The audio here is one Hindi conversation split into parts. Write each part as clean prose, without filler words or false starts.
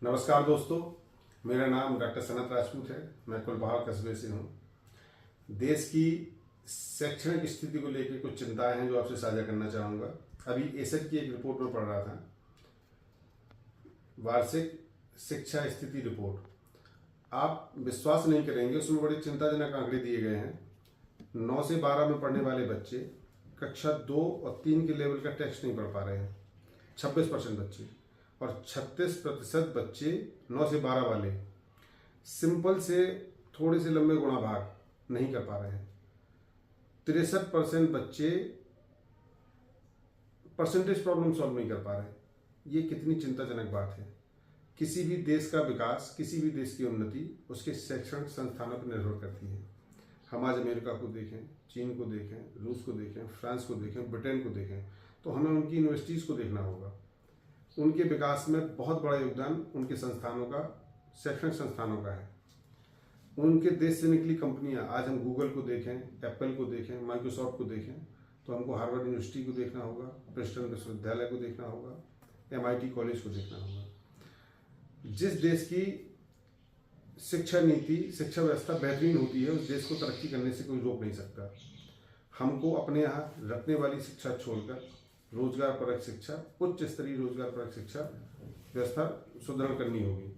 नमस्कार दोस्तों, मेरा नाम डॉक्टर सनत राजपूत है। मैं कुलबहार कस्बे से हूँ। देश की शैक्षणिक स्थिति को लेकर कुछ चिंताएं हैं जो आपसे साझा करना चाहूँगा। अभी एसेट की एक रिपोर्ट में पढ़ रहा था, वार्षिक शिक्षा स्थिति रिपोर्ट। आप विश्वास नहीं करेंगे, उसमें बड़े चिंताजनक आंकड़े दिए गए हैं। 9 से 12 में पढ़ने वाले बच्चे कक्षा 2 और 3 के लेवल का टेस्ट नहीं पढ़ पा रहे हैं, 26% बच्चे, और 36% बच्चे 9 से 12 वाले सिंपल से थोड़े से लंबे गुणा भाग नहीं कर पा रहे हैं। 63% बच्चे परसेंटेज प्रॉब्लम सॉल्व नहीं कर पा रहे हैं। ये कितनी चिंताजनक बात है। किसी भी देश का विकास, किसी भी देश की उन्नति उसके शैक्षणिक संस्थानों पर निर्भर करती है। हम आज अमेरिका को देखें, चीन को देखें, रूस को देखें, फ्रांस को देखें, ब्रिटेन को देखें, तो हमें उनकी यूनिवर्सिटीज़ को देखना होगा। उनके विकास में बहुत बड़ा योगदान उनके संस्थानों का, शैक्षणिक संस्थानों का है। उनके देश से निकली कंपनियां, आज हम गूगल को देखें, एप्पल को देखें, माइक्रोसॉफ्ट को देखें, तो हमको हार्वर्ड यूनिवर्सिटी को देखना होगा, प्रिंसटन विश्वविद्यालय को देखना होगा, MIT कॉलेज को देखना होगा। जिस देश की शिक्षा नीति, शिक्षा व्यवस्था बेहतरीन होती है, उस देश को तरक्की करने से कोई रोक नहीं सकता। हमको अपने यहाँ रखने वाली शिक्षा छोड़कर रोजगार परक शिक्षा, उच्च स्तरीय रोजगार परक शिक्षा व्यवस्था सुदृढ़ करनी होगी।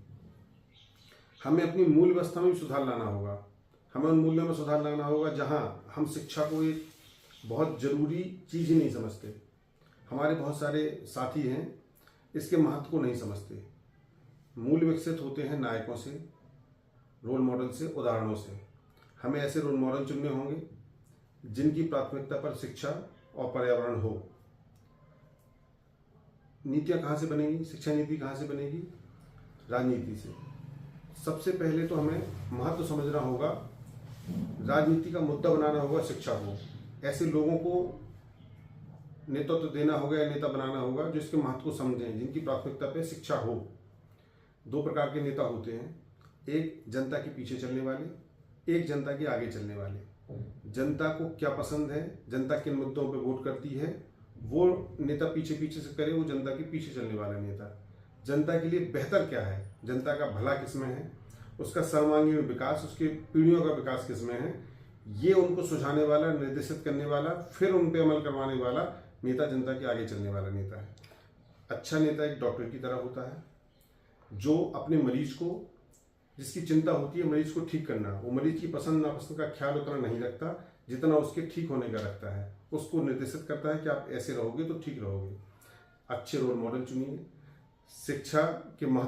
हमें अपनी मूल व्यवस्था में भी सुधार लाना होगा। हमें उन मूल्यों में सुधार लाना होगा जहां हम शिक्षा को एक बहुत जरूरी चीज ही नहीं समझते। हमारे बहुत सारे साथी हैं, इसके महत्व को नहीं समझते। मूल विकसित होते हैं नायकों से, रोल मॉडल से, उदाहरणों से। हमें ऐसे रोल मॉडल चुनने होंगे जिनकी प्राथमिकता पर शिक्षा और पर्यावरण हो। नीतियाँ कहाँ से बनेगी, शिक्षा नीति कहाँ से बनेगी? राजनीति से। सबसे पहले तो हमें महत्व समझना होगा, राजनीति का मुद्दा बनाना होगा शिक्षा को। ऐसे लोगों को नेतृत्व देना होगा या नेता बनाना होगा जो इसके महत्व को समझें, जिनकी प्राथमिकता पे शिक्षा हो। 2 प्रकार के नेता होते हैं, एक जनता के पीछे चलने वाले, एक जनता के आगे चलने वाले। जनता को क्या पसंद है, जनता किन मुद्दों पर वोट करती है, वो नेता पीछे पीछे से करे, वो जनता के पीछे चलने वाला नेता। जनता के लिए बेहतर क्या है, जनता का भला किसमें है, उसका सर्वांगीण विकास, उसकी पीढ़ियों का विकास किसमें है, ये उनको सुझाने वाला, निर्देशित करने वाला, फिर उन पर अमल करवाने वाला नेता जनता के आगे चलने वाला नेता है। अच्छा नेता एक डॉक्टर की तरह होता है, जो अपने मरीज को, जिसकी चिंता होती है मरीज को ठीक करना, वो मरीज की पसंद नापसंद का ख्याल उतना नहीं रखता जितना उसके ठीक होने का रखता है। उसको निर्देशित करता है कि आप ऐसे रहोगे तो ठीक रहोगे। अच्छे रोल मॉडल चुनिए। शिक्षा के महत्व